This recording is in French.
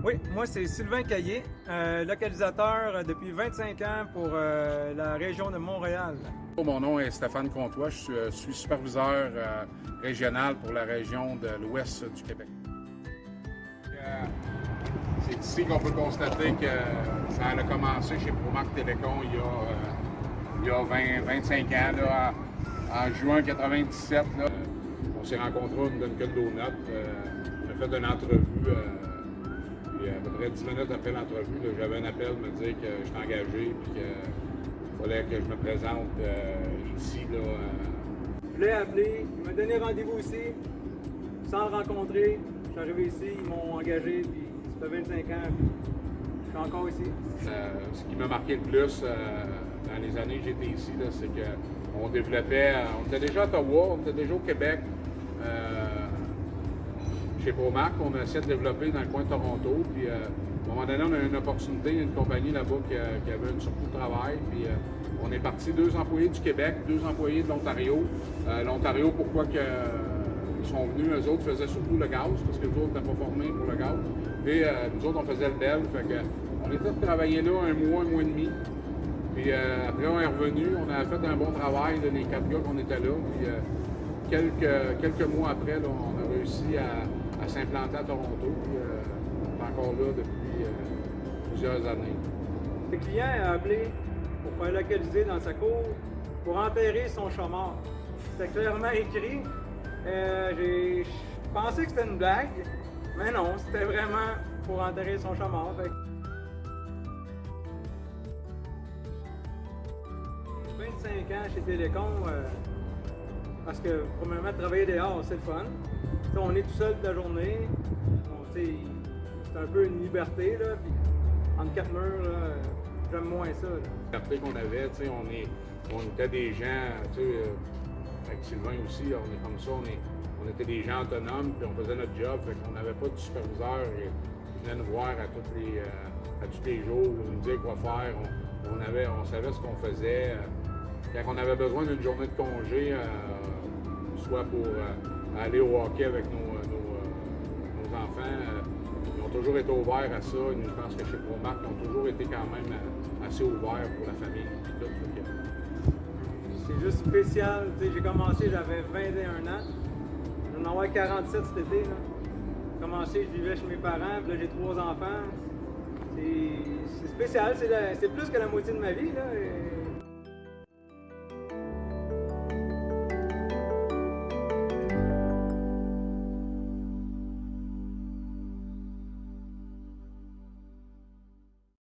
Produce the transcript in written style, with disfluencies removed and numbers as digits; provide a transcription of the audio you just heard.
Oui, moi c'est Sylvain Caillé, localisateur depuis 25 ans pour la région de Montréal. Mon nom est Stéphane Comtois, je suis superviseur régional pour la région de l'ouest du Québec. C'est ici qu'on peut constater que ça a commencé chez Promarc Télécom il y a 25 ans, là, en juin 97. Là. On s'est rencontrés au Dunkin' Donut. On a fait une entrevue. Puis à peu près 10 minutes après l'entrevue, j'avais un appel me dire que je suis engagé et qu'il fallait que je me présente ici. Là, Je l'ai appelé, il m'a donné rendez-vous ici, sans le rencontrer. Je suis arrivé ici, ils m'ont engagé, puis ça fait 25 ans, puis je suis encore ici. Ce qui m'a marqué le plus dans les années que j'étais ici, c'est qu'on développait, on était déjà à Ottawa, on était déjà au Québec. Chez Promarc, on a essayé de développer dans le coin de Toronto. Puis à un moment donné, on a eu une opportunité, une compagnie là-bas qui avait une surplus de travail. Puis on est parti 2 employés du Québec, 2 employés de l'Ontario. L'Ontario, pourquoi ils sont venus, eux autres faisaient surtout le gaz, parce que les autres n'étaient pas formés pour le gaz. Et nous autres, on faisait le DEL. Fait que, on était travaillés là un mois et demi. Puis après, on est revenu, on a fait un bon travail, là, les 4 gars qu'on était là. Puis quelques mois après, là, on a réussi à s'implanter à Toronto. Puis, on est encore là depuis plusieurs années. Le client a appelé pour faire localiser dans sa cour pour enterrer son chômeur. C'était clairement écrit. J'ai pensé que c'était une blague, mais non, c'était vraiment pour enterrer son chômeur. 25 ans chez Télécom, parce que premièrement, travailler dehors, c'est le fun. T'sais, on est tout seul toute la journée. C'est un peu une liberté, là. Puis, entre 4 murs, là, j'aime moins ça. Là. La liberté qu'on avait, on était des gens, avec Sylvain aussi, on est comme ça, on était des gens autonomes, puis on faisait notre job, fait qu'on n'avait pas de superviseur qui venait nous voir à tous les jours, nous dire quoi faire. On savait ce qu'on faisait. Quand on avait besoin d'une journée de congé, soit pour aller au hockey avec nos enfants, ils ont toujours été ouverts à ça. Je pense que chez Promarc, ils ont toujours été quand même assez ouverts pour la famille. C'est juste spécial. J'ai commencé, j'avais 21 ans. Je vais en avoir 47 cet été. J'ai commencé, je vivais chez mes parents, puis là j'ai 3 enfants. C'est spécial, c'est plus que la moitié de ma vie. Là.